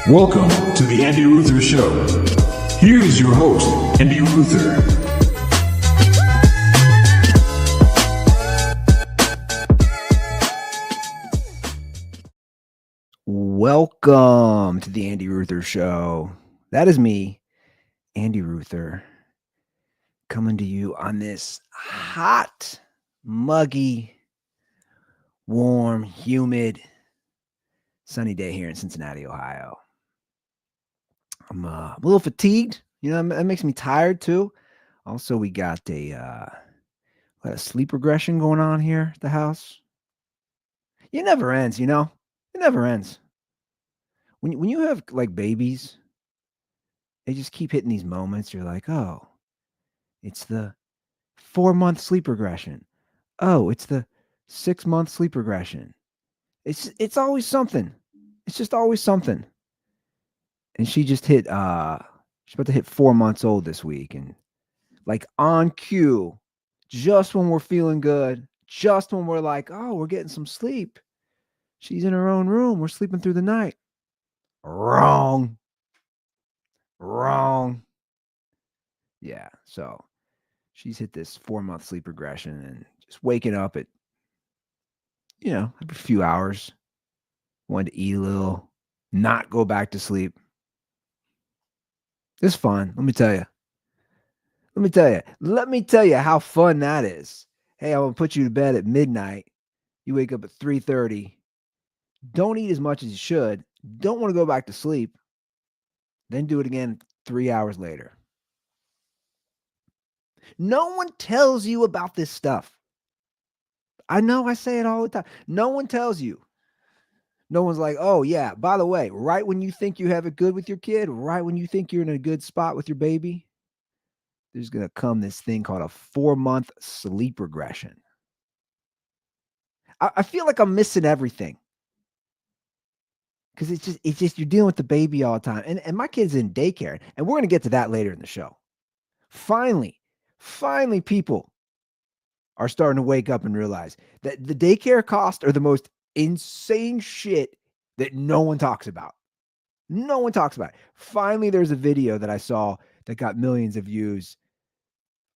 Welcome to the Andy Ruther Show. Here is your host, Andy Ruther. Welcome to the Andy Ruther Show. That is me, Andy Ruther, coming to you on this hot, muggy, warm, humid, sunny day here in Cincinnati, Ohio. I'm a little fatigued. That makes me tired too. Also, we got a sleep regression going on here at the house. It never ends, It never ends. When you have like babies, they just keep hitting these moments. You're like, oh, it's the 4-month sleep regression. Oh, it's the 6-month sleep regression. It's always something. It's just always something. And she just hit she's about to hit 4 months old this week, and like on cue, just when we're feeling good, just when we're like, oh, we're getting some sleep, she's in her own room, we're sleeping through the night. Wrong. Yeah, so she's hit this 4-month sleep regression and just waking up at every few hours, wanted to eat a little, not go back to sleep. It's fun. Let me tell you how fun that is. Hey, I'm going to put you to bed at midnight. You wake up at 3:30. Don't eat as much as you should. Don't want to go back to sleep. Then do it again 3 hours later. No one tells you about this stuff. I know I say it all the time. No one tells you. No one's like, oh, yeah, by the way, right when you think you have it good with your kid, right when you think you're in a good spot with your baby, there's going to come this thing called a 4-month sleep regression. I feel like I'm missing everything. Because it's just you're dealing with the baby all the time. And my kid's in daycare. And we're going to get to that later in the show. Finally, people are starting to wake up and realize that the daycare costs are the most insane shit that no one talks about. No one talks about it. Finally, there's a video that I saw that got millions of views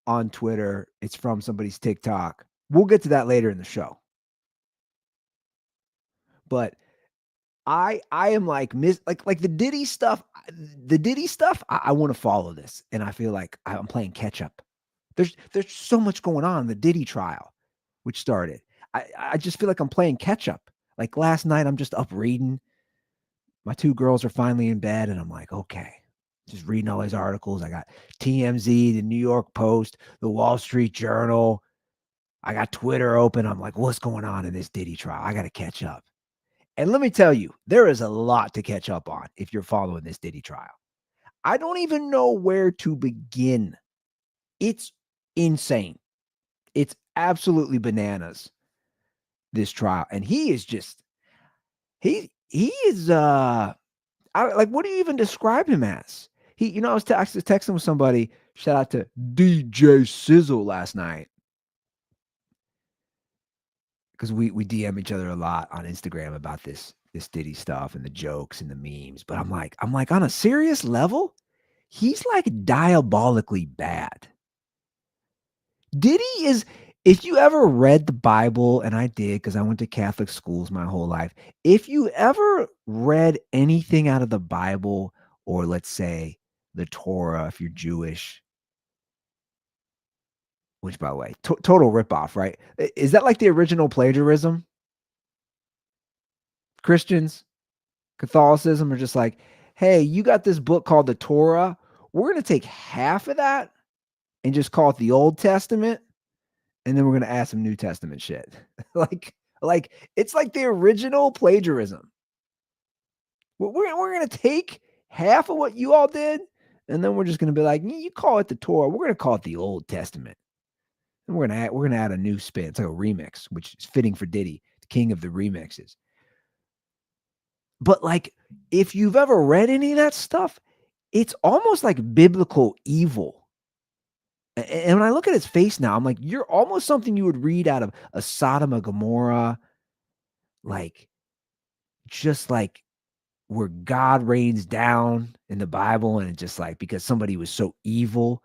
on Twitter. It's from somebody's TikTok. We'll get to that later in the show. But I am like the Diddy stuff. The Diddy stuff, I want to follow this, and I feel like I'm playing catch up. There's so much going on in the Diddy trial, which started. I just feel like I'm playing catch up. Like last night, I'm just up reading. My 2 girls are finally in bed, and I'm like, okay, just reading all these articles. I got TMZ, the New York Post, the Wall Street Journal. I got Twitter open. I'm like, what's going on in this Diddy trial? I got to catch up. And let me tell you, there is a lot to catch up on if you're following this Diddy trial. I don't even know where to begin. It's insane. It's absolutely bananas, this trial. And he is just, he is, what do you even describe him as? I was texting with somebody, shout out to DJ Sizzle last night. Because we DM each other a lot on Instagram about this Diddy stuff and the jokes and the memes. But I'm like, on a serious level, he's like diabolically bad. Diddy is, if you ever read the Bible, and I did because I went to Catholic schools my whole life. If you ever read anything out of the Bible, or let's say the Torah, if you're Jewish, which, by the way, total ripoff, right? Is that like the original plagiarism? Christians, Catholicism are just like, hey, you got this book called the Torah. We're going to take half of that and just call it the Old Testament. And then we're going to add some New Testament shit. like it's like the original plagiarism. We're going to take half of what you all did, and then we're just going to be like, you call it the Torah. We're going to call it the Old Testament. And we're going to add a new spin. It's like a remix, which is fitting for Diddy, the king of the remixes. But like, if you've ever read any of that stuff, it's almost like biblical evil. And when I look at his face now, I'm like, you're almost something you would read out of a Sodom and Gomorrah, like, just like where God rains down in the Bible, and it's just like because somebody was so evil.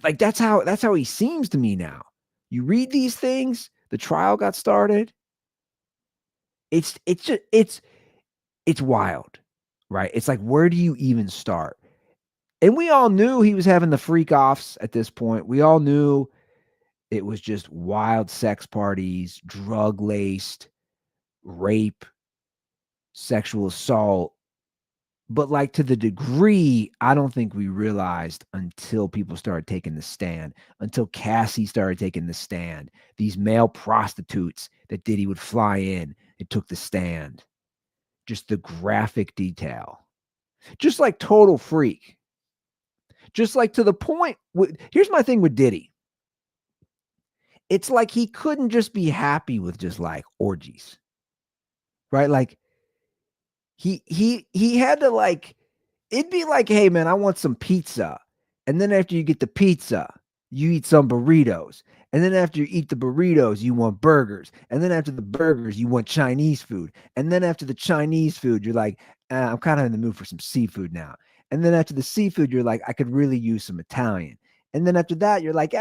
Like that's how he seems to me now. You read these things, the trial got started. It's just it's wild, right? It's like, where do you even start? And we all knew he was having the freak offs at this point. We all knew it was just wild sex parties, drug laced, rape, sexual assault. But like to the degree, I don't think we realized until people started taking the stand, until Cassie started taking the stand. These male prostitutes that Diddy would fly in and took the stand. Just the graphic detail. Just like total freak. Just like to the point. Here's my thing with Diddy. It's like he couldn't just be happy with just like orgies. Right? Like he had to like, it'd be like, hey man, I want some pizza. And then after you get the pizza, you eat some burritos. And then after you eat the burritos, you want burgers. And then after the burgers, you want Chinese food. And then after the Chinese food, you're like, I'm kind of in the mood for some seafood now. And then after the seafood, you're like, I could really use some Italian. And then after that, you're like,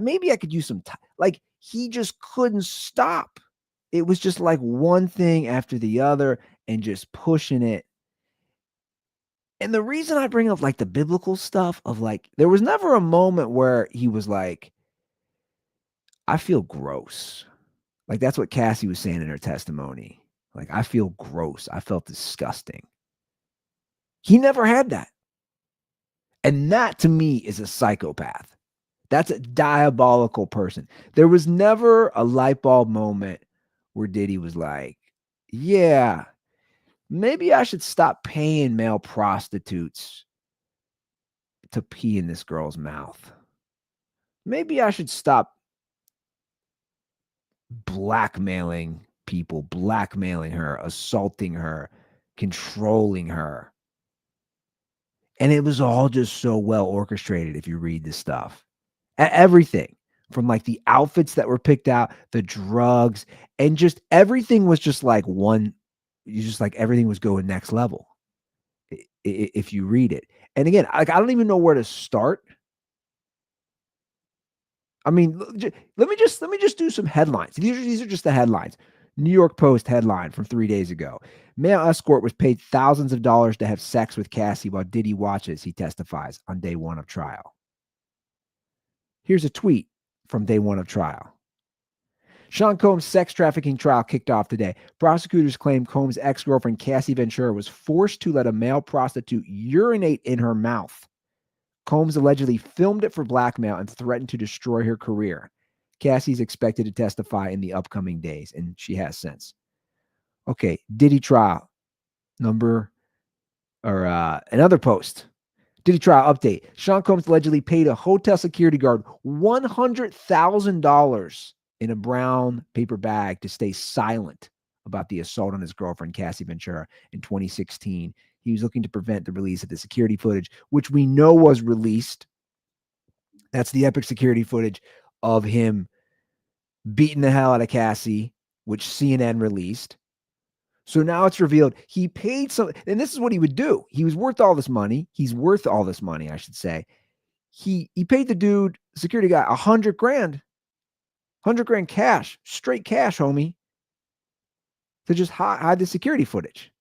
maybe I could use some, like he just couldn't stop. It was just like one thing after the other and just pushing it. And the reason I bring up like the biblical stuff of like, there was never a moment where he was like, I feel gross. Like that's what Cassie was saying in her testimony. Like, I feel gross. I felt disgusting. He never had that. And that to me is a psychopath. That's a diabolical person. There was never a light bulb moment where Diddy was like, yeah, maybe I should stop paying male prostitutes to pee in this girl's mouth. Maybe I should stop blackmailing people, blackmailing her, assaulting her, controlling her. And it was all just so well orchestrated if you read this stuff. Everything from like the outfits that were picked out, the drugs, and just everything was just like one, you just like everything was going next level if you read it. And again, like I don't even know where to start. I mean, let me just do some headlines. These are just the headlines. New York Post headline from 3 days ago. Male escort was paid thousands of dollars to have sex with Cassie while Diddy watches, he testifies on day one of trial. Here's a tweet from day one of trial. Sean Combs' sex trafficking trial kicked off today. Prosecutors claim Combs' ex-girlfriend Cassie Ventura was forced to let a male prostitute urinate in her mouth. Combs allegedly filmed it for blackmail and threatened to destroy her career. Cassie's expected to testify in the upcoming days, and she has since. Okay, Diddy trial. Another post. Diddy trial update. Sean Combs allegedly paid a hotel security guard $100,000 in a brown paper bag to stay silent about the assault on his girlfriend, Cassie Ventura, in 2016. He was looking to prevent the release of the security footage, which we know was released. That's the epic security footage of him beating the hell out of Cassie, which CNN released. So now it's revealed he paid some, and this is what he would do. He was worth all this money. He's worth all this money, I should say. He paid the dude, security guy, $100,000, $100,000 cash, straight cash, homie, to just hide the security footage.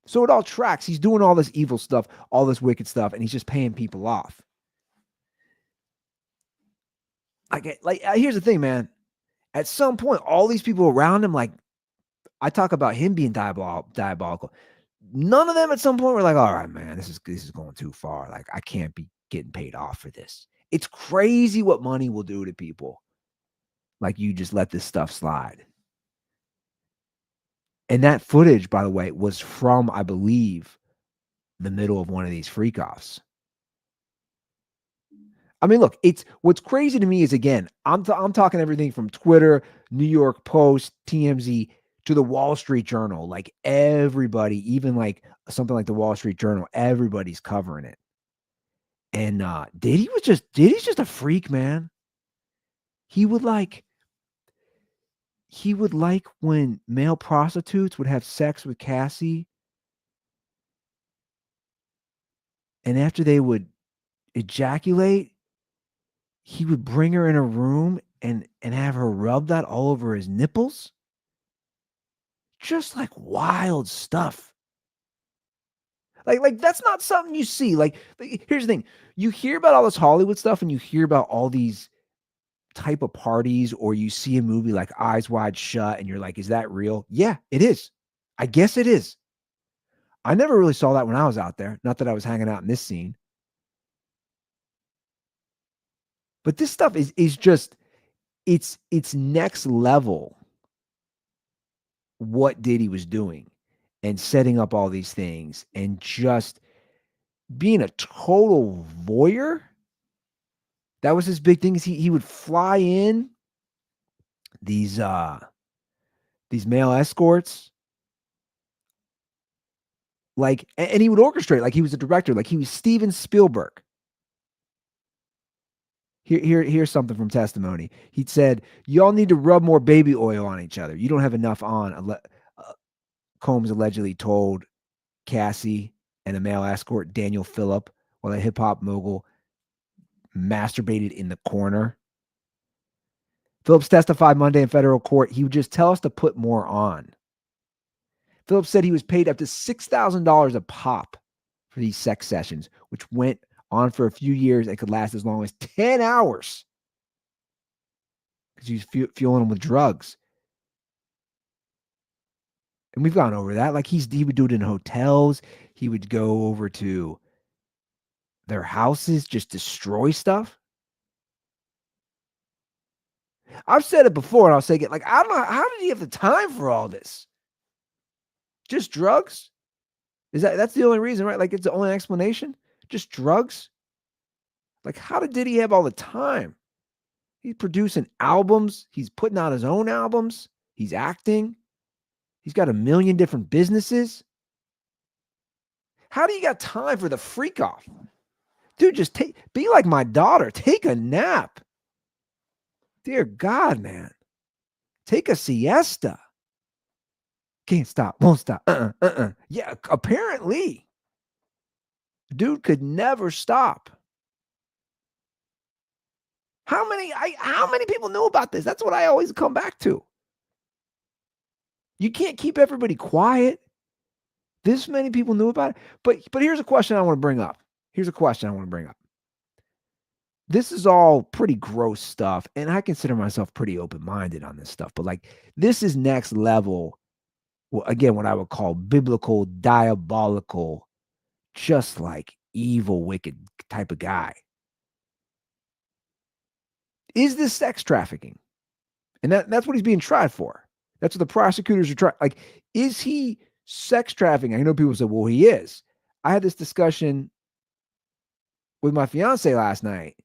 So it all tracks. He's doing all this evil stuff, all this wicked stuff, and he's just paying people off. Like here's the thing, man. At some point, all these people around him, like I talk about him being diabolical. None of them at some point were like, all right, man, this is going too far. Like, I can't be getting paid off for this. It's crazy what money will do to people. Like, you just let this stuff slide. And that footage, by the way, was from, I believe, the middle of one of these freak offs. I mean, look, it's what's crazy to me is, again, I'm talking everything from Twitter, New York Post, TMZ, to the Wall Street Journal. Like everybody, even like something like the Wall Street Journal, everybody's covering it. And Diddy's just a freak, man. He would like, he would like when male prostitutes would have sex with Cassie, and after they would ejaculate, he would bring her in a room and have her rub that all over his nipples. Just like wild stuff. Like that's not something you see. Like here's the thing. You hear about all this Hollywood stuff and you hear about all these type of parties, or you see a movie like Eyes Wide Shut and you're like, is that real? Yeah, it is. I guess it is. I never really saw that when I was out there. Not that I was hanging out in this scene. But this stuff is just it's next level what Diddy was doing and setting up all these things and just being a total voyeur. That was his big thing. Is he would fly in these male escorts, like, and he would orchestrate like he was a director, like he was Steven Spielberg. Here's something from testimony. He said, "Y'all need to rub more baby oil on each other. You don't have enough on." Combs allegedly told Cassie and a male escort, Daniel Phillip, while a hip hop mogul masturbated in the corner. Phillips testified Monday in federal court. He would just tell us to put more on. Phillips said he was paid up to $6,000 a pop for these sex sessions, which went on for a few years and could last as long as 10 hours because he was fueling them with drugs. And we've gone over that. Like he would do it in hotels. He would go over to their houses, just destroy stuff. I've said it before and I'll say it. Like, I don't know. How did he have the time for all this? Just drugs? That's the only reason, right? Like it's the only explanation? Just drugs? Like, how did he have all the time? He's producing albums. He's putting out his own albums. He's acting. He's got a million different businesses. How do you got time for the freak off? Dude, just be like my daughter. Take a nap. Dear God, man. Take a siesta. Can't stop, won't stop. Yeah, apparently. Dude could never stop. How many people knew about this? That's what I always come back to. You can't keep everybody quiet. This many people knew about it. But here's a question I want to bring up. This is all pretty gross stuff, and I consider myself pretty open-minded on this stuff. But like, this is next level. Well, again, what I would call biblical, diabolical, just like evil, wicked type of guy. Is this sex trafficking? And that's what he's being tried for. That's what the prosecutors are trying. Like, is he sex trafficking? I know people say, well, he is. I had this discussion with my fiance last night.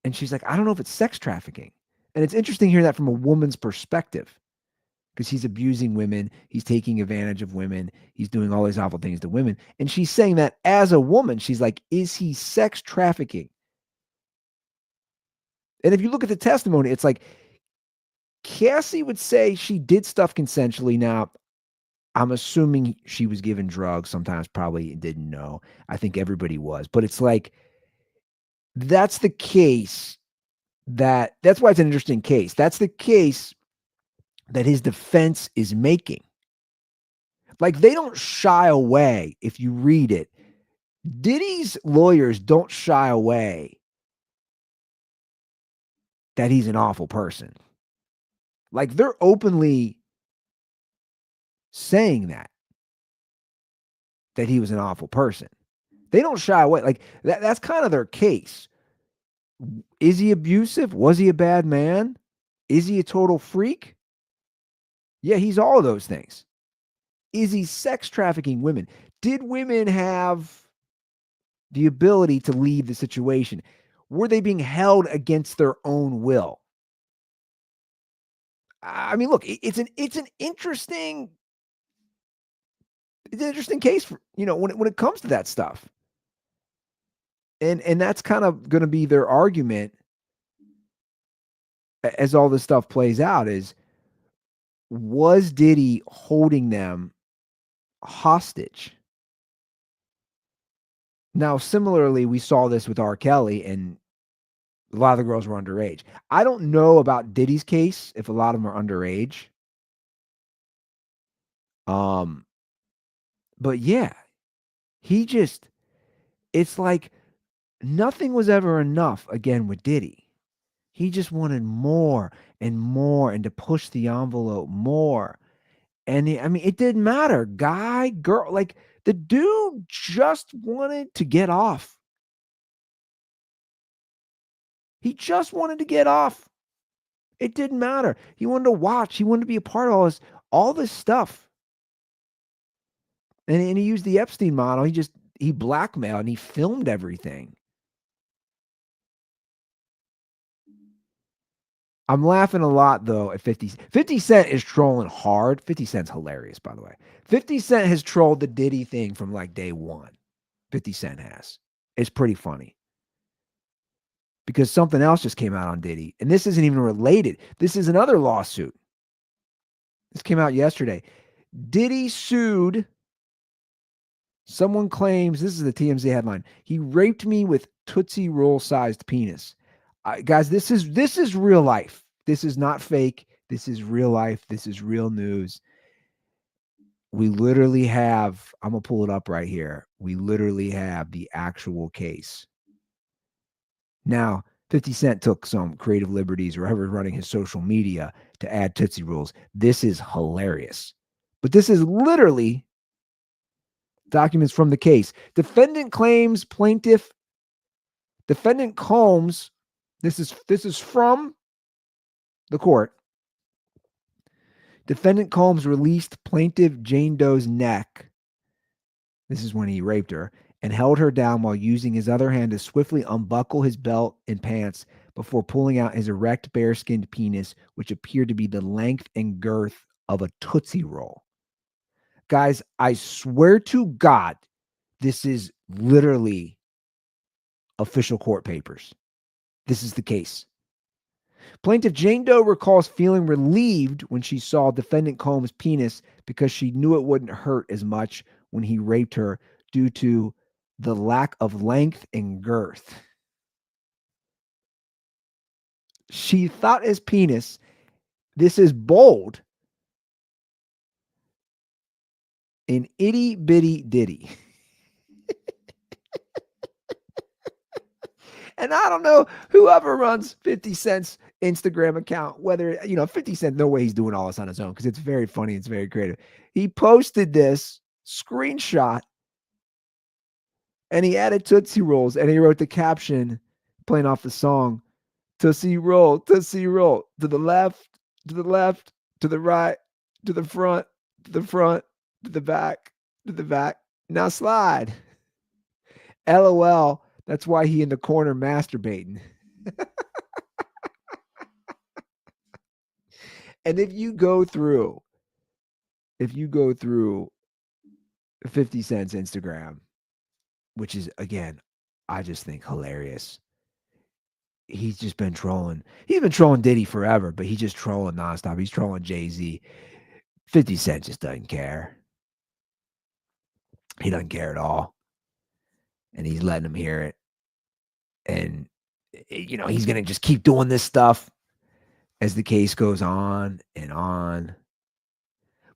And she's like, I don't know if it's sex trafficking. And it's interesting hearing that from a woman's perspective, because he's abusing women. He's taking advantage of women. He's doing all these awful things to women. And she's saying that as a woman, she's like, is he sex trafficking? And if you look at the testimony, it's like Cassie would say she did stuff consensually. Now, I'm assuming she was given drugs. Sometimes probably didn't know. I think everybody was. But it's like, that's the case. That's why it's an interesting case. That's the case that his defense is making. Like, they don't shy away. If you read it, Diddy's lawyers don't shy away that he's an awful person. Like, they're openly saying that he was an awful person. They don't shy away. Like, that's kind of their case. Is he abusive? Was he a bad man? Is he a total freak? Yeah, he's all of those things. Is he sex trafficking women? Did women have the ability to leave the situation? Were they being held against their own will? I mean, look, it's an interesting case for, when it comes to that stuff. And that's kind of going to be their argument as all this stuff plays out is, was Diddy holding them hostage? Now, similarly, we saw this with R. Kelly, and a lot of the girls were underage. I don't know about Diddy's case, if a lot of them are underage. But yeah, it's like nothing was ever enough again with Diddy. He just wanted more and more and to push the envelope more. And it didn't matter, guy, girl, like the dude just wanted to get off. He just wanted to get off. It didn't matter. He wanted to watch. He wanted to be a part of all this stuff. And he used the Epstein model. He blackmailed and he filmed everything. I'm laughing a lot, though, at 50. 50 Cent is trolling hard. 50 Cent's hilarious, by the way. 50 Cent has trolled the Diddy thing from like day one. 50 Cent has. It's pretty funny. Because something else just came out on Diddy. And this isn't even related. This is another lawsuit. This came out yesterday. Diddy sued. Someone claims, this is the TMZ headline, he raped me with Tootsie Roll sized penis. Guys, this is real life. This is not fake. This is real life. This is real news. We literally have, I'm going to pull it up right here. We literally have the actual case. Now, 50 Cent took some creative liberties, or whoever's running his social media, to add Tootsie Rolls. This is hilarious. But this is literally documents from the case. Defendant Combs, this is from the court. Defendant Combs released plaintiff Jane Doe's neck. This is when he raped her, and held her down while using his other hand to swiftly unbuckle his belt and pants before pulling out his erect, bare-skinned penis, which appeared to be the length and girth of a Tootsie Roll. Guys, I swear to God, this is literally official court papers. This is the case. Plaintiff Jane Doe recalls feeling relieved when she saw defendant Combs' penis because she knew it wouldn't hurt as much when he raped her due to the lack of length and girth. She thought his penis, this is bold, an itty bitty ditty. And I don't know whoever runs 50 Cent's Instagram account, whether, 50 Cent, no way he's doing all this on his own, because it's very funny. It's very creative. He posted this screenshot and he added Tootsie Rolls and he wrote the caption playing off the song, Tootsie Roll, Tootsie Roll, to the left, to the left, to the right, to the front, to the front, to the back, to the back. Now slide. LOL. That's why he in the corner masturbating. And if you go through 50 Cent's Instagram, which is, again, I just think hilarious. He's just been trolling. He's been trolling Diddy forever, but he's just trolling nonstop. He's trolling Jay-Z. 50 Cent just doesn't care. He doesn't care at all. And he's letting him hear it. And, he's going to just keep doing this stuff as the case goes on and on.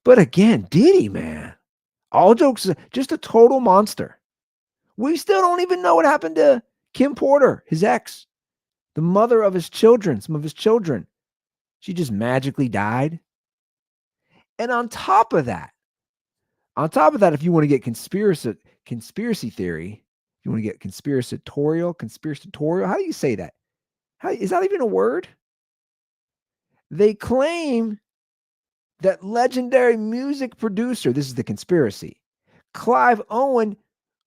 But again, Diddy, man, all jokes, just a total monster. We still don't even know what happened to Kim Porter, his ex, the mother of his children, some of his children. She just magically died. And on top of that, if you want to get conspiracy theory, if you want to get conspiratorial, how do you say that? Is that even a word? They claim that legendary music producer, this is the conspiracy, Clive Owen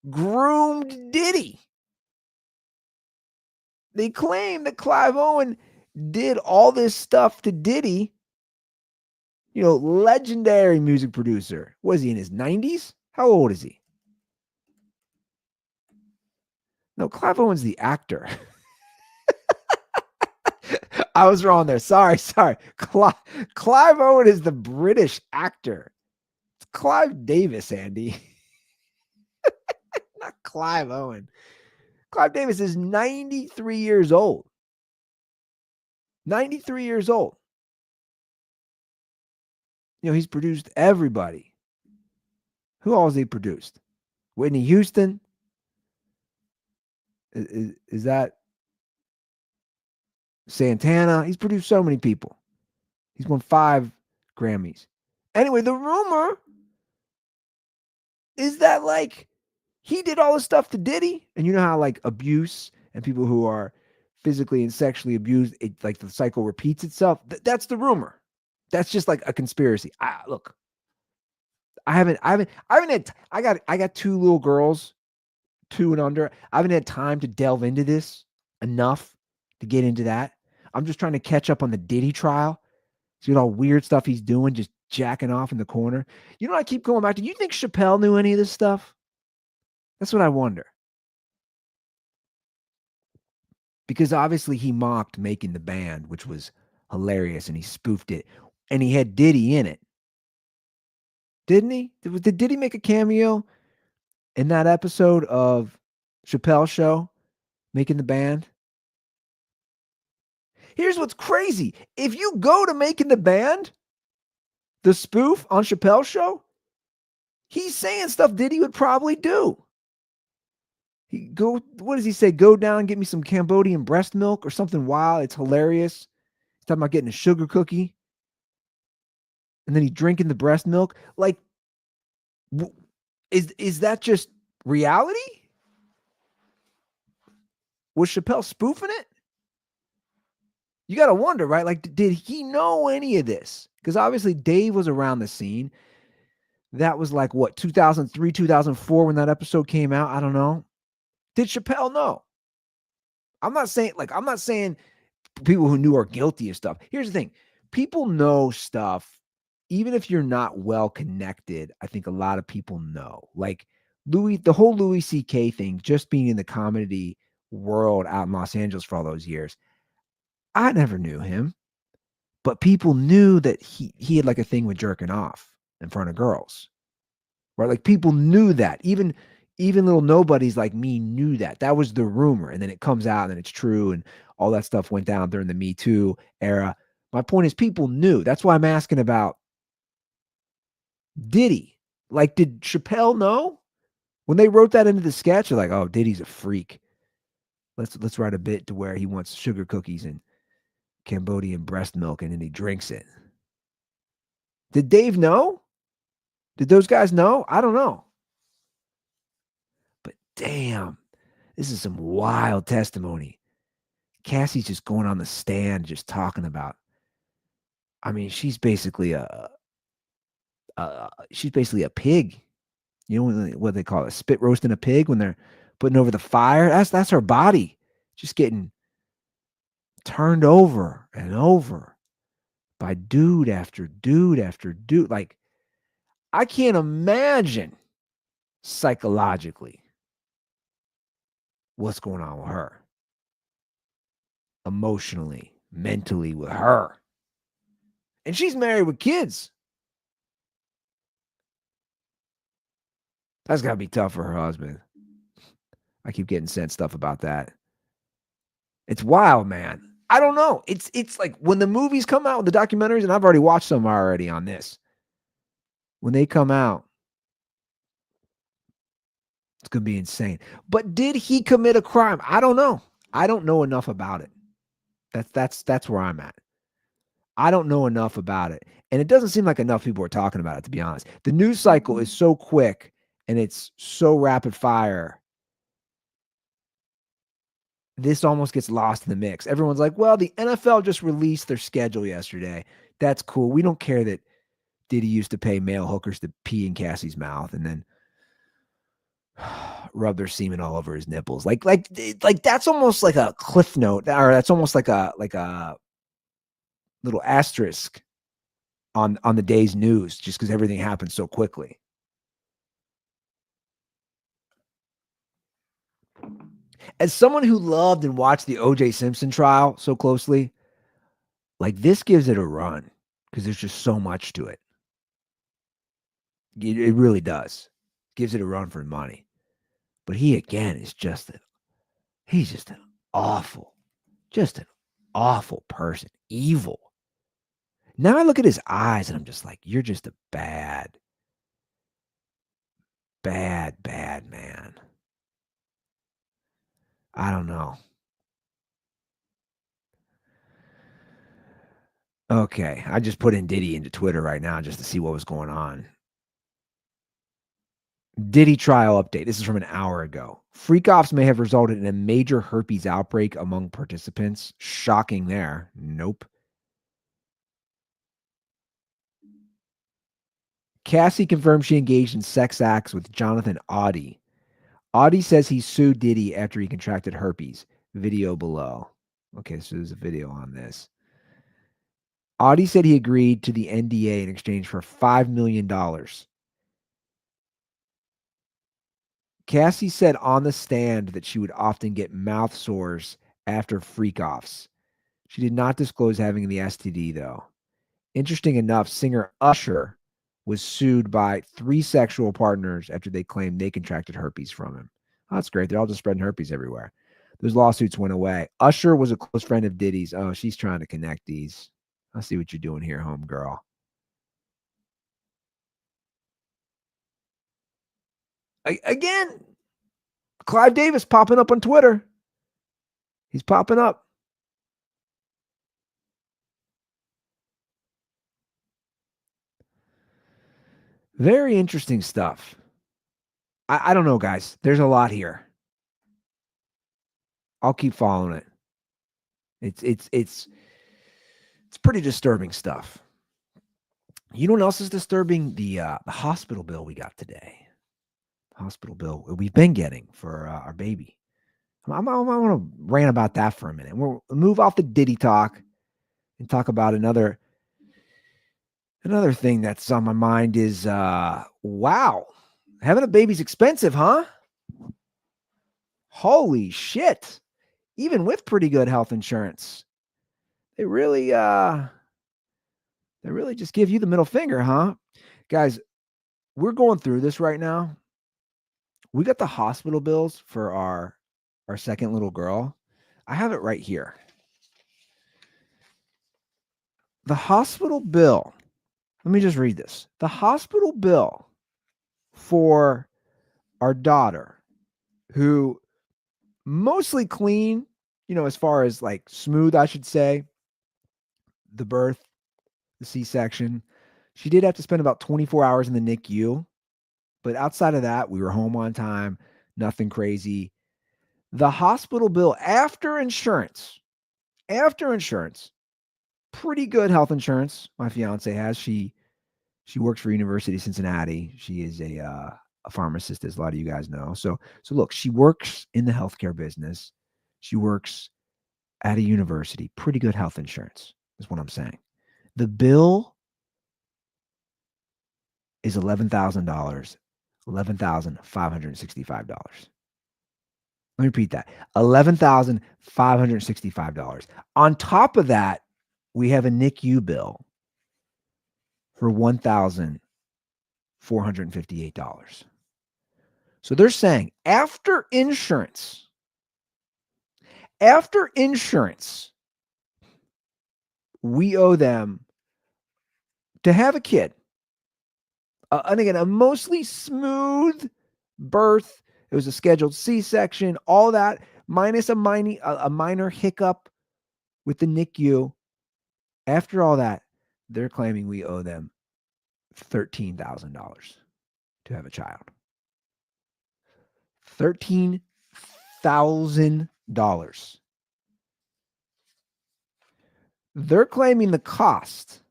groomed Diddy. They claim that Clive Owen did all this stuff to Diddy. Legendary music producer. Was he in his 90s? How old is he? No, Clive Owen's the actor. I was wrong there. Sorry. Clive Owen is the British actor. It's Clive Davis, Andy. Not Clive Owen. Clive Davis is 93 years old. 93 years old. He's produced everybody. Who all has he produced? Whitney Houston? Is that Santana? He's produced so many people. He's won 5 Grammys. Anyway, the rumor is that he did all this stuff to Diddy, and you know how abuse and people who are physically and sexually abused, it the cycle repeats itself. That's the rumor. That's just a conspiracy. Look, I got 2 little girls, 2 and under. I haven't had time to delve into this enough to get into that. I'm just trying to catch up on the Diddy trial. See all weird stuff he's doing, just jacking off in the corner. I keep going back to, you think Chappelle knew any of this stuff? That's what I wonder. Because obviously he mocked Making the Band, which was hilarious, and he spoofed it. And he had Diddy in it. Didn't he? Did Diddy make a cameo in that episode of Chappelle's show, Making the Band? Here's what's crazy. If you go to Making the Band, the spoof on Chappelle's show, he's saying stuff Diddy would probably do. What does he say? Go down and get me some Cambodian breast milk or something wild. It's hilarious. He's talking about getting a sugar cookie. And then he's drinking the breast milk. Is that just reality? Was Chappelle spoofing it? You got to wonder, right? Did he know any of this? Because obviously Dave was around the scene. That was 2003, 2004 when that episode came out. I don't know. Did Chappelle know? I'm not saying people who knew are guilty of stuff. Here's the thing. People know stuff, even if you're not well connected. I think a lot of people know. The whole Louis C.K. thing, just being in the comedy world out in Los Angeles for all those years. I never knew him, but people knew that he had a thing with jerking off in front of girls. Right? People knew that. Even little nobodies like me knew that. That was the rumor. And then it comes out and it's true. And all that stuff went down during the Me Too era. My point is people knew. That's why I'm asking about Diddy. Did Chappelle know? When they wrote that into the sketch, they're like, oh, Diddy's a freak. Let's write a bit to where he wants sugar cookies and Cambodian breast milk and then he drinks it. Did Dave know? Did those guys know? I don't know. But damn, this is some wild testimony. Cassie's just going on the stand, just talking about. I mean, she's basically a pig. You know what they call it? Spit roasting a pig when they're putting over the fire. That's her body, just getting turned over and over by dude after dude after dude. I can't imagine psychologically what's going on with her. Emotionally, mentally with her. And she's married with kids. That's got to be tough for her husband. I keep getting sent stuff about that. It's wild, man. I don't know. It's when the movies come out, the documentaries, and I've already watched some already on this. When they come out, it's going to be insane. But did he commit a crime? I don't know. I don't know enough about it. That's where I'm at. I don't know enough about it. And it doesn't seem like enough people are talking about it, to be honest. The news cycle is so quick and it's so rapid fire. This almost gets lost in the mix. Everyone's like, well, the NFL just released their schedule yesterday. That's cool. We don't care that Diddy used to pay male hookers to pee in Cassie's mouth and then rub their semen all over his nipples. Like that's almost like a cliff note, or that's almost like a little asterisk on the day's news, just because everything happened so quickly. As someone who loved and watched the O.J. Simpson trial so closely, Like, this gives it a run because there's just so much to it. It really does. Gives it a run for money. But he, again, is he's just an awful person. Evil. Now I look at his eyes and I'm just like, you're just a bad man. I don't know. Okay, I just put in Diddy into Twitter right now just to see what was going on. Diddy trial update. This is from an hour ago. Freak-offs may have resulted in a major herpes outbreak among participants. Shocking there. Nope. Cassie confirmed she engaged in sex acts with Jonathan Audie. Audie says he sued Diddy after he contracted herpes. Video below. Okay, so there's a video on this. Audie said he agreed to the NDA in exchange for $5 million. Cassie said on the stand that she would often get mouth sores after freak-offs. She did not disclose having the STD, though. Interesting enough, singer Usher was sued by 3 sexual partners after they claimed they contracted herpes from him. Oh, that's great. They're all just spreading herpes everywhere. Those lawsuits went away. Usher was a close friend of Diddy's. Oh, she's trying to connect these. I see what you're doing here, homegirl. Again, Clive Davis popping up on Twitter. He's popping up. Very interesting stuff. I don't know, guys. There's a lot here. I'll keep following it. It's pretty disturbing stuff. You know what else is disturbing? The hospital bill we got today. Hospital bill we've been getting for our baby. I want to rant about that for a minute. We'll move off the Diddy talk and talk about another thing that's on my mind is wow, having a baby's expensive, huh? Holy shit. Even with pretty good health insurance, they really just give you the middle finger, huh? Guys, we're going through this right now. We got the hospital bills for our second little girl. I have it right here. The hospital bill. Let me just read this. The hospital bill for our daughter, who mostly clean, as far as like smooth, I should say, the birth, the C-section. She did have to spend about 24 hours in the NICU, but outside of that, we were home on time, nothing crazy. The hospital bill after insurance, pretty good health insurance. My fiance has. She works for University of Cincinnati. She is a pharmacist, as a lot of you guys know. So look, she works in the healthcare business. She works at a university. Pretty good health insurance is what I'm saying. The bill is $11,000, $11,565. Let me repeat that. $11,565. On top of that, we have a NICU bill for $1,458. So they're saying after insurance, we owe them to have a kid. And again, a mostly smooth birth. It was a scheduled C-section, all that, minus a minor hiccup with the NICU. After all that, they're claiming we owe them $13,000 to have a child. $13,000. They're claiming the cost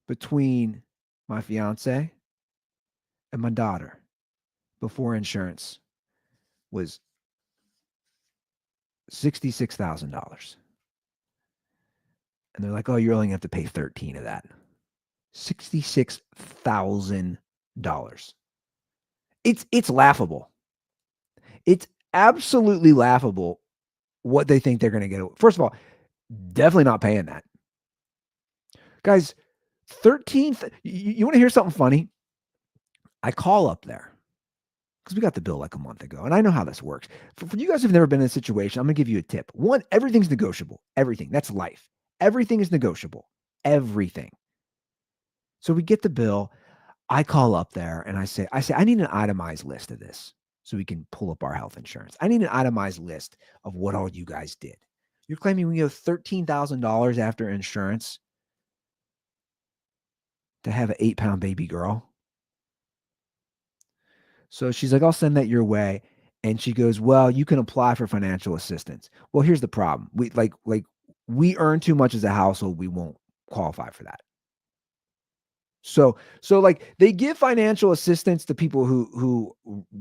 between my fiance and my daughter before insurance was $66,000. And they're like, oh, you're only going to have to pay 13 of that. $66,000. It's laughable. It's absolutely laughable what they think they're going to get. First of all, Definitely not paying that. Guys, 13th, you want to hear something funny? I call up there because we got the bill like a month ago, and I know how this works. For you guys who've never been in a situation, I'm going to give you a tip. One, everything's negotiable. Everything. That's life. Everything is negotiable. Everything. So we get the bill. I call up there and I say, I need an itemized list of this so we can pull up our health insurance. I need an itemized list of what all you guys did. You're claiming we owe $13,000 after insurance to have an 8-pound baby girl. So she's like, I'll send that your way. And she goes, well, you can apply for financial assistance. Well, here's the problem. We earn too much as a household. We won't qualify for that. So like they give financial assistance to people who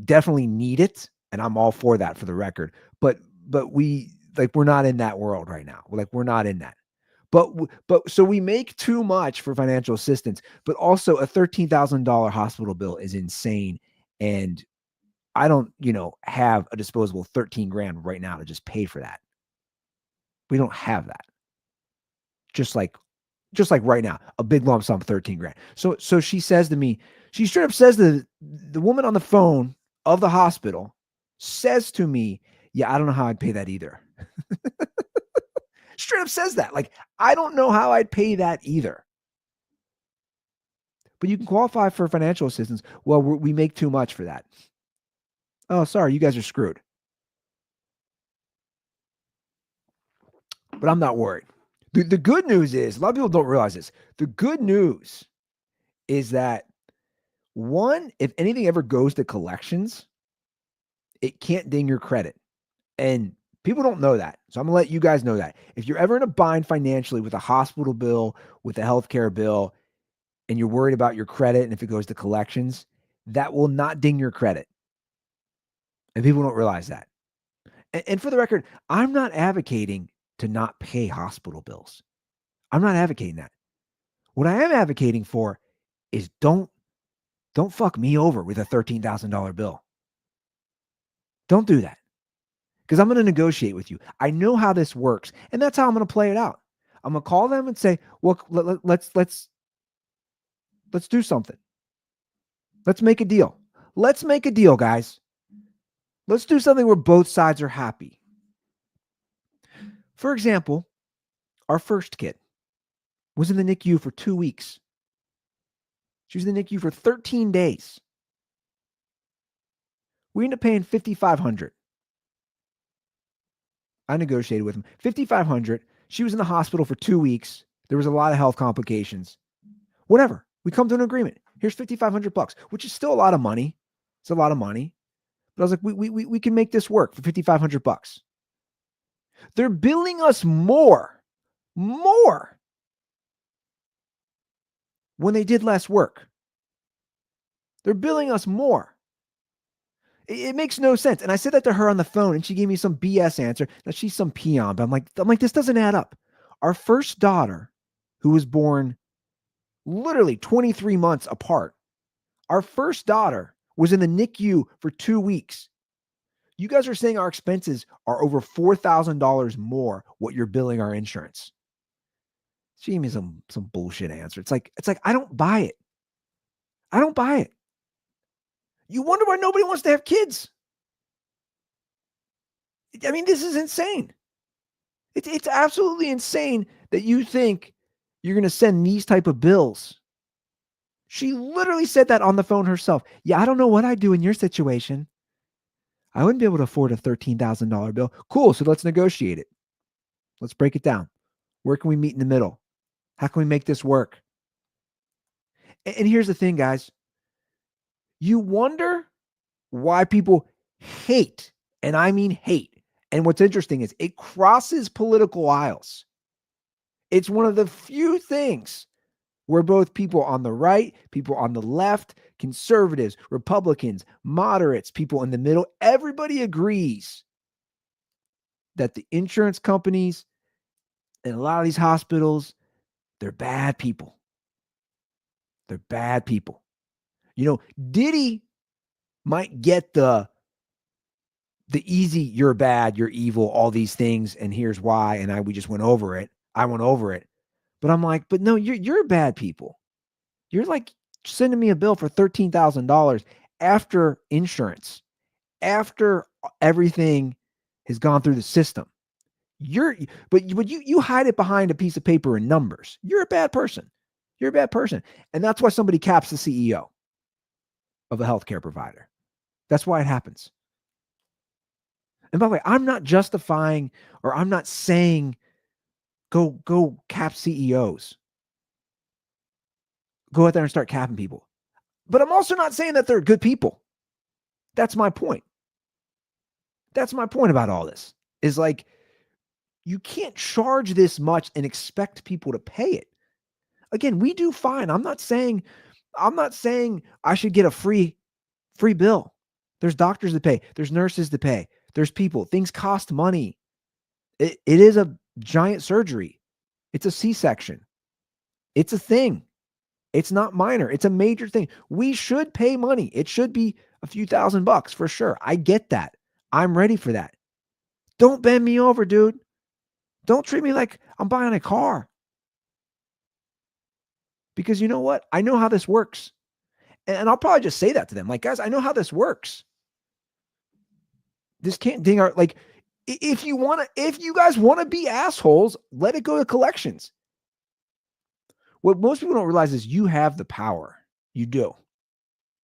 definitely need it, and I'm all for that for the record. But we're not in that world right now. We're not in that. But so we make too much for financial assistance, but also a $13,000 hospital bill is insane, and I don't, have a disposable 13 grand right now to just pay for that. We don't have that. Just like right now, a big lump sum, 13 grand. So she says to me, she straight up says to the woman on the phone of the hospital, says to me, yeah, I don't know how I'd pay that either. Straight up says that. Like, I don't know how I'd pay that either. But you can qualify for financial assistance. Well, we make too much for that. Oh, sorry, you guys are screwed. But I'm not worried. The good news is, a lot of people don't realize this. The good news is that, one, if anything ever goes to collections, it can't ding your credit. And people don't know that. So I'm going to let you guys know that. If you're ever in a bind financially with a hospital bill, with a healthcare bill, and you're worried about your credit and if it goes to collections, that will not ding your credit. And people don't realize that. And for the record, I'm not advocating to not pay hospital bills. I'm not advocating that. What I am advocating for is don't fuck me over with a $13,000 bill. Don't do that. Because I'm going to negotiate with you. I know how this works, and that's how I'm going to play it out. I'm going to call them and say, well, let's do something. Let's make a deal. Let's make a deal, guys. Let's do something where both sides are happy. For example, our first kid was in the NICU for 2 weeks. She was in the NICU for 13 days. We ended up paying $5,500. I negotiated with him. $5,500. She was in the hospital for 2 weeks. There was a lot of health complications. Whatever. We come to an agreement. Here's $5,500, which is still a lot of money. It's a lot of money. But I was like, we can make this work for $5,500. They're billing us more when they did less work. They're billing us more. It makes no sense. And I said that to her on the phone, and she gave me some BS answer. Now she's some peon, but I'm like, this doesn't add up. Our first daughter, who was born literally 23 months apart, our first daughter was in the NICU for 2 weeks. You guys are saying our expenses are over $4,000 more what you're billing our insurance. She gave me some bullshit answer. It's like I don't buy it. I don't buy it. You wonder why nobody wants to have kids. I mean, this is insane. It's absolutely insane that you think you're going to send these type of bills. She literally said that on the phone herself. Yeah, I don't know what I'd do in your situation. I wouldn't be able to afford a $13,000 bill. Cool, so let's negotiate it. Let's break it down. Where can we meet in the middle? How can we make this work? And here's the thing, guys. You wonder why people hate, and I mean hate. And what's interesting is it crosses political aisles. It's one of the few things where both people on the right, people on the left, conservatives, Republicans, moderates, people in the middle, everybody agrees that the insurance companies and a lot of these hospitals, they're bad people. They're bad people. Diddy might get the the easy, you're bad, you're evil, all these things, and here's why. And we just went over it. I went over it. But I'm like, but no, you're bad people. You're like sending me a bill for $13,000 after insurance, after everything has gone through the system. But you hide it behind a piece of paper and numbers. You're a bad person. You're a bad person. And that's why somebody caps the CEO of a healthcare provider. That's why it happens. And by the way, I'm not justifying or I'm not saying go cap CEOs. Go out there and start capping people. But I'm also not saying that they're good people. That's my point. That's my point about all this. Is like, you can't charge this much and expect people to pay it. Again, we do fine. I'm not saying I should get a free bill. There's doctors to pay. There's nurses to pay. There's people. Things cost money. It is a giant surgery. It's a C-section. It's a thing. It's not minor. It's a major thing. We should pay money. It should be a few $1,000 for sure. I get that. I'm ready for that. Don't bend me over, dude. Don't treat me like I'm buying a car. Because you know what? I know how this works. And I'll probably just say that to them. Like, guys, I know how this works. This can't ding our, like, if you guys want to be assholes, let it go to collections. What most people don't realize is you have the power. You do.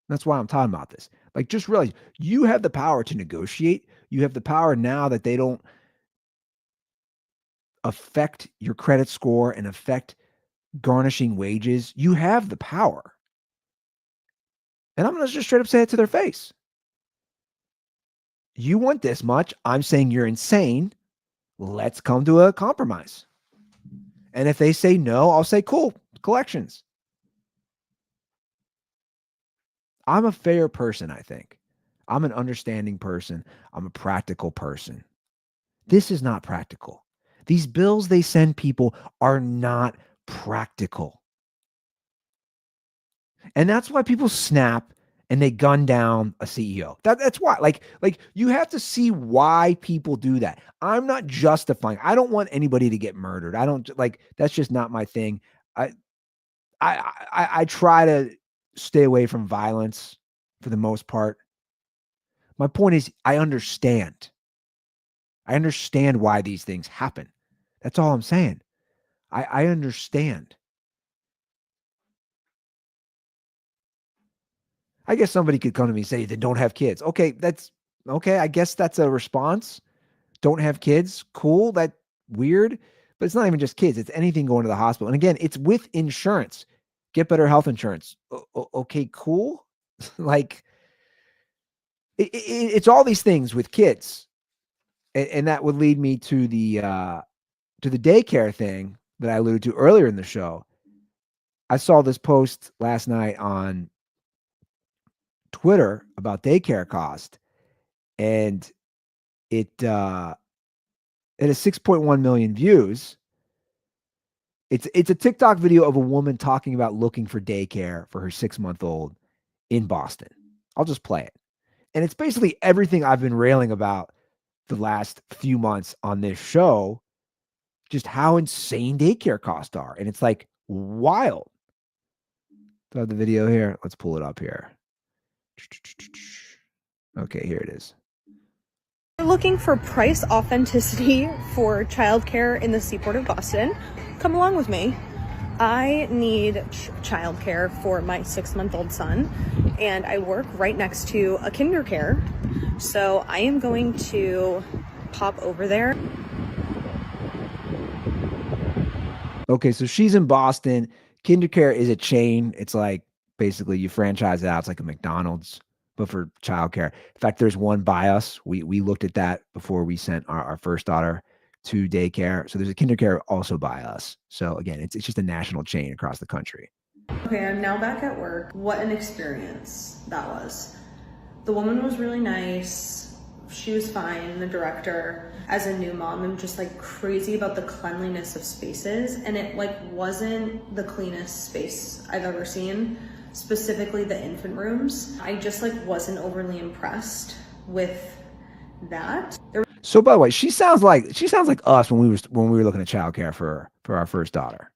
That's why I'm talking about this. Like, just realize you have the power to negotiate. You have the power now that they don't affect your credit score and affect garnishing wages. You have the power. And I'm going to just straight up say it to their face. You want this much. I'm saying you're insane. Let's come to a compromise. And if they say no, I'll say, cool, collections. I'm a fair person, I think. I'm an understanding person. I'm a practical person. This is not practical. These bills they send people are not practical. And that's why people snap and they gun down a CEO. That's why. Like you have to see why people do that. I'm not justifying. I don't want anybody to get murdered. I don't like, that's just not my thing. I try to stay away from violence for the most part. My point is, I understand. I understand why these things happen. That's all I'm saying. I understand. I guess somebody could come to me and say they don't have kids. Okay, that's okay. I guess that's a response. Don't have kids. Cool. That weird. But it's not even just kids. It's anything going to the hospital. And again, it's with insurance. Get better health insurance. Okay, cool. Like it's all these things with kids. And that would lead me to the daycare thing that I alluded to earlier in the show. I saw this post last night on Twitter about daycare cost, and it has 6.1 million views. It's a TikTok video of a woman talking about looking for daycare for her 6-month-old in Boston. I'll just play it. And it's basically everything I've been railing about the last few months on this show, just how insane daycare costs are. And it's like wild. Do I have the video here? Let's pull it up here. Okay, here it is. You're looking for price authenticity for childcare in the seaport of Boston? Come along with me. I need childcare for my 6-month-old son, and I work right next to a KinderCare. So I am going to pop over there. Okay, so she's in Boston. KinderCare is a chain. It's like basically you franchise it out. It's like a McDonald's, but for childcare. In fact, there's one by us. We looked at that before we sent our first daughter to daycare. So there's a KinderCare also by us. So again, it's just a national chain across the country. Okay, I'm now back at work. What an experience that was. The woman was really nice. She was fine, the director. As a new mom, I'm just like crazy about the cleanliness of spaces, and it like wasn't the cleanest space I've ever seen, specifically the infant rooms. I just like wasn't overly impressed with that. So by the way, she sounds like us when we were looking at childcare for our first daughter.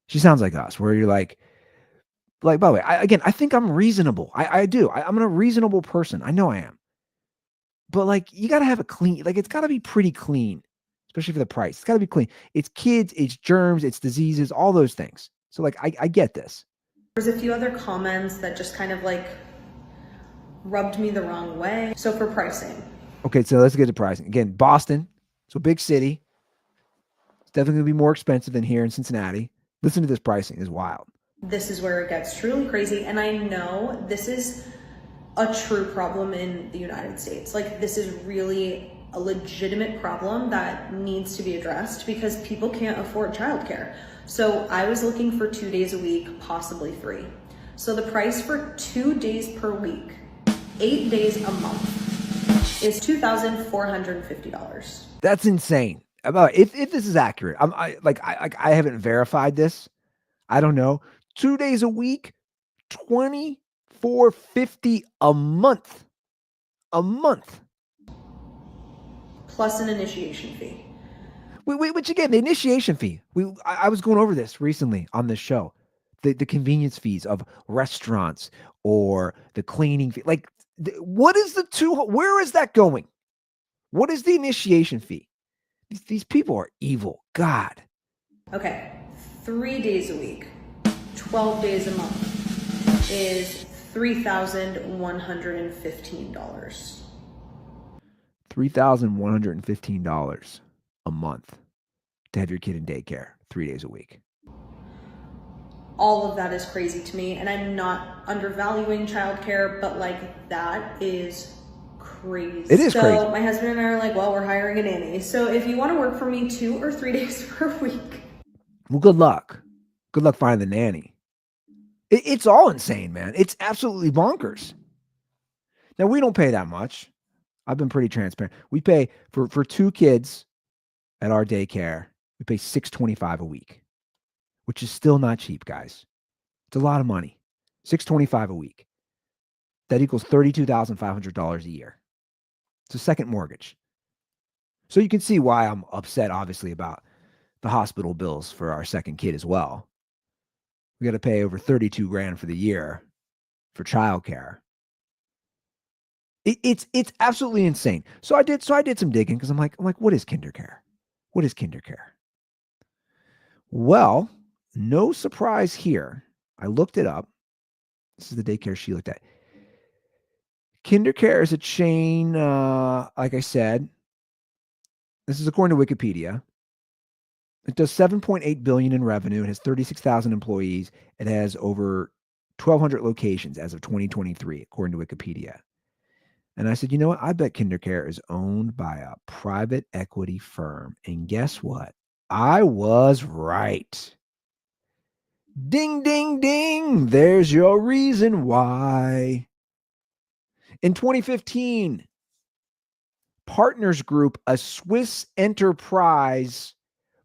She sounds like us, where you're like by the way, I think I'm reasonable. I do. I'm a reasonable person. I know I am. But like, you got to have it clean. Like, it's got to be pretty clean, especially for the price. It's got to be clean. It's kids, it's germs, it's diseases, all those things. So like, I get this. There's a few other comments that just kind of like rubbed me the wrong way. So for pricing. Okay, so let's get to pricing. Again, Boston, so big city. It's definitely going to be more expensive than here in Cincinnati. Listen to this pricing. It's wild. This is where it gets truly crazy. And I know this is a true problem in the United States. Like, this is really a legitimate problem that needs to be addressed because people can't afford childcare. So I was looking for 2 days a week, possibly 3. So the price for 2 days per week, 8 days a month, is $2,450. That's insane. About if this is accurate, I haven't verified this. I don't know. 2 days a week, $2,450 a month. A month. Plus an initiation fee. Which again, the initiation fee. I was going over this recently on this show. The convenience fees of restaurants or the cleaning fee. Like, what is where is that going? What is the initiation fee? These people are evil. God. Okay, 3 days a week, 12 days a month is $3,115. $3,115 a month to have your kid in daycare 3 days a week. All of that is crazy to me, and I'm not undervaluing childcare, but like, that is crazy. It is crazy. So my husband and I are like, well, we're hiring a nanny. So if you want to work for me 2 or 3 days per week. Well, good luck. Good luck finding the nanny. It's all insane, man. It's absolutely bonkers. Now, we don't pay that much. I've been pretty transparent. We pay for 2 kids at our daycare. We pay $625 a week, which is still not cheap, guys. It's a lot of money. $625 a week. That equals $32,500 a year. It's a second mortgage. So you can see why I'm upset, obviously, about the hospital bills for our second kid as well. We got to pay over $32,000 for the year for childcare. It's absolutely insane. So I did some digging because I'm like, what is KinderCare? What is KinderCare? Well, no surprise here. I looked it up. This is the daycare she looked at. KinderCare is a chain, like I said. This is according to Wikipedia. It does $7.8 billion in revenue. It has 36,000 employees. It has over 1,200 locations as of 2023, according to Wikipedia. And I said, you know what? I bet KinderCare is owned by a private equity firm. And guess what? I was right. Ding, ding, ding. There's your reason why. In 2015, Partners Group, a Swiss enterprise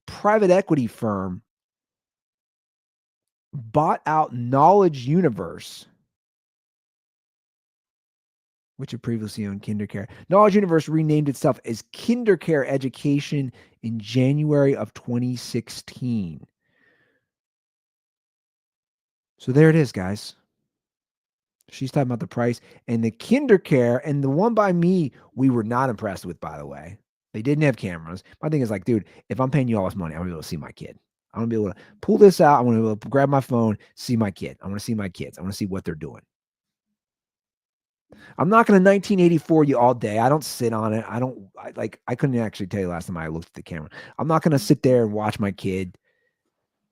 private equity firm, bought out Knowledge Universe, which had previously owned KinderCare. Knowledge Universe renamed itself as KinderCare Education in January of 2016. So there it is, guys. She's talking about the price. And the KinderCare, and the one by me, we were not impressed with, by the way. They didn't have cameras. My thing is like, dude, if I'm paying you all this money, I'm going to be able to see my kid. I want to be able to pull this out. I want to be able to grab my phone, see my kid. I want to see my kids. I want to see what they're doing. I'm not going to 1984 you all day. I don't sit on it. I couldn't actually tell you last time I looked at the camera. I'm not going to sit there and watch my kid.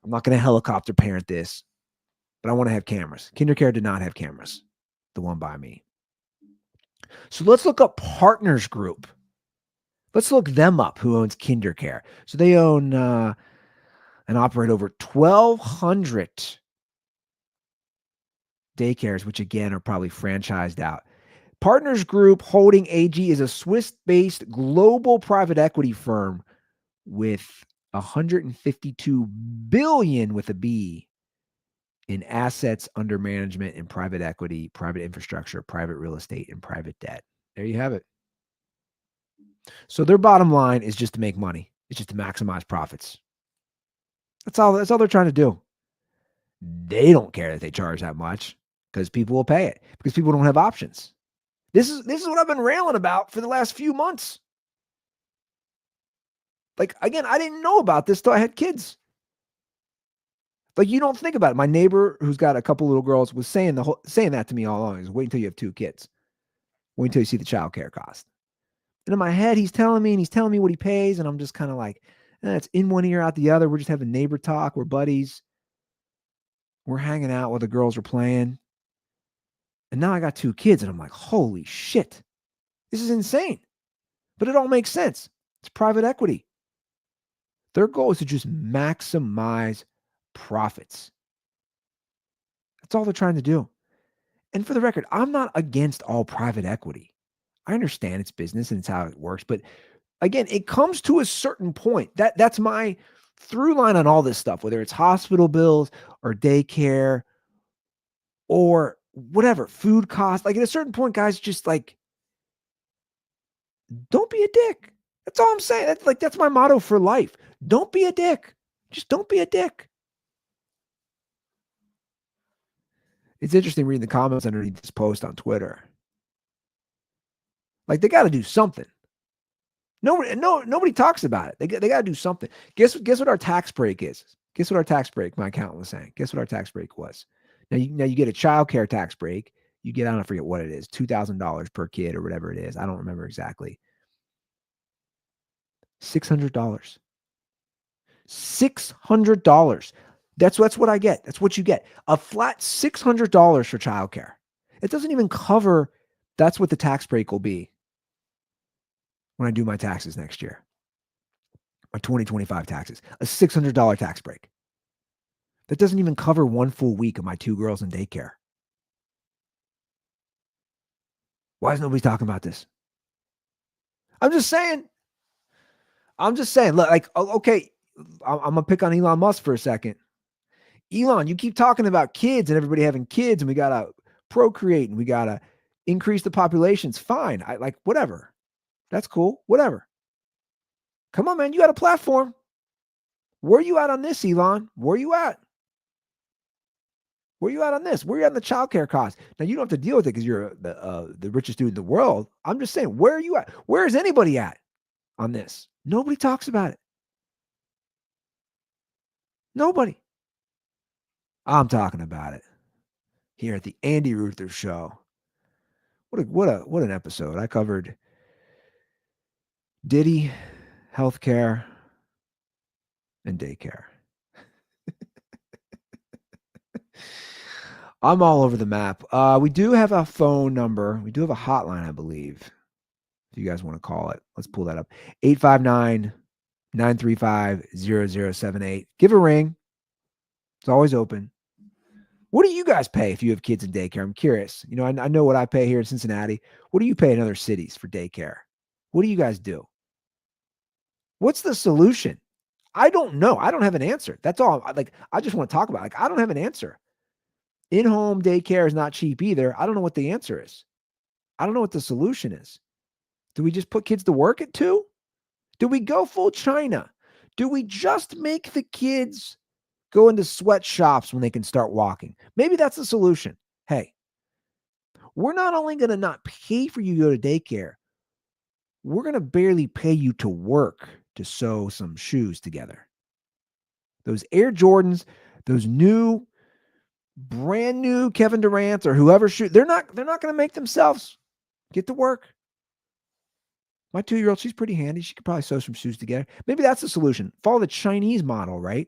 I'm not going to helicopter parent this, but I want to have cameras. KinderCare did not have cameras, the one by me. So let's look up Partners Group. Let's look them up, who owns KinderCare. So they own and operate over 1,200 daycares, which again are probably franchised out. Partners Group Holding AG is a Swiss-based global private equity firm with 152 billion with a B in assets under management in private equity, private infrastructure, private real estate, and private debt. There you have it. So their bottom line is just to make money. It's just to maximize profits. That's all they're trying to do. They don't care that they charge that much because people will pay it because people don't have options. This is what I've been railing about for the last few months. Like, again, I didn't know about this till I had kids. Like, you don't think about it. My neighbor who's got a couple little girls was saying that to me all along. Is wait until you have 2 kids. Wait until you see the child care cost. And in my head, he's telling me what he pays. And I'm just kind of like, it's in one ear, out the other. We're just having neighbor talk. We're buddies. We're hanging out while the girls are playing. And now I got 2 kids and I'm like, holy shit, this is insane. But it all makes sense. It's private equity. Their goal is to just maximize profits. That's all they're trying to do. And for the record, I'm not against all private equity. I understand it's business and it's how it works. But again, it comes to a certain point. That's my through line on all this stuff, whether it's hospital bills or daycare or whatever, food costs. Like at a certain point, guys, just like, don't be a dick. That's all I'm saying. That's my motto for life. Don't be a dick. Just don't be a dick. It's interesting reading the comments underneath this post on Twitter. Like they got to do something. Nobody talks about it. They got to do something. Guess what our tax break is? Guess what our tax break, my accountant was saying. Guess what our tax break was? Now you get a child care tax break. You get, I don't forget what it is, $2,000 per kid or whatever it is. I don't remember exactly. $600. $600. That's what I get. That's what you get. A flat $600 for childcare. It doesn't even cover. That's what the tax break will be when I do my taxes next year. My 2025 taxes. A $600 tax break. That doesn't even cover 1 full week of my 2 girls in daycare. Why is nobody talking about this? I'm just saying. Look, like, okay, I'm going to pick on Elon Musk for a second. Elon, you keep talking about kids and everybody having kids and we got to procreate and we got to increase the populations. Fine. I like whatever. That's cool. Whatever. Come on, man. You got a platform. Where are you at on this, Elon? Where are you at? Where are you at on this? Where are you at on the childcare cost? Now, you don't have to deal with it because you're the richest dude in the world. I'm just saying, where are you at? Where is anybody at on this? Nobody talks about it. Nobody. I'm talking about it here at the Andy Ruther Show. What an episode. I covered Diddy, healthcare, and daycare. I'm all over the map. We do have a phone number. We do have a hotline, I believe. If you guys want to call it, let's pull that up. 859-935-0078. Give a ring. It's always open. What do you guys pay if you have kids in daycare? I'm curious. You know, I know what I pay here in Cincinnati. What do you pay in other cities for daycare? What do you guys do? What's the solution? I don't know. I don't have an answer. That's all. I just want to talk about it. Like, I don't have an answer. In-home daycare is not cheap either. I don't know what the answer is. I don't know what the solution is. Do we just put kids to work at 2? Do we go full China? Do we just make the kids go into sweatshops when they can start walking? Maybe that's the solution. Hey, we're not only going to not pay for you to go to daycare, we're going to barely pay you to work to sew some shoes together. Those Air Jordans, those brand new Kevin Durant or whoever shoe, they're not going to make themselves. Get to work. My 2-year-old, she's pretty handy. She could probably sew some shoes together. Maybe that's the solution. Follow the Chinese model, right?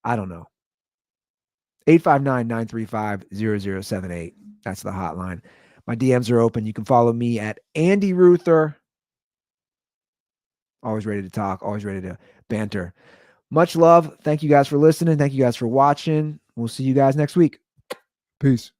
I don't know. 859-935-0078. That's the hotline. My DMs are open. You can follow me at Andy Ruther. Always ready to talk. Always ready to banter. Much love. Thank you guys for listening. Thank you guys for watching. We'll see you guys next week. Peace.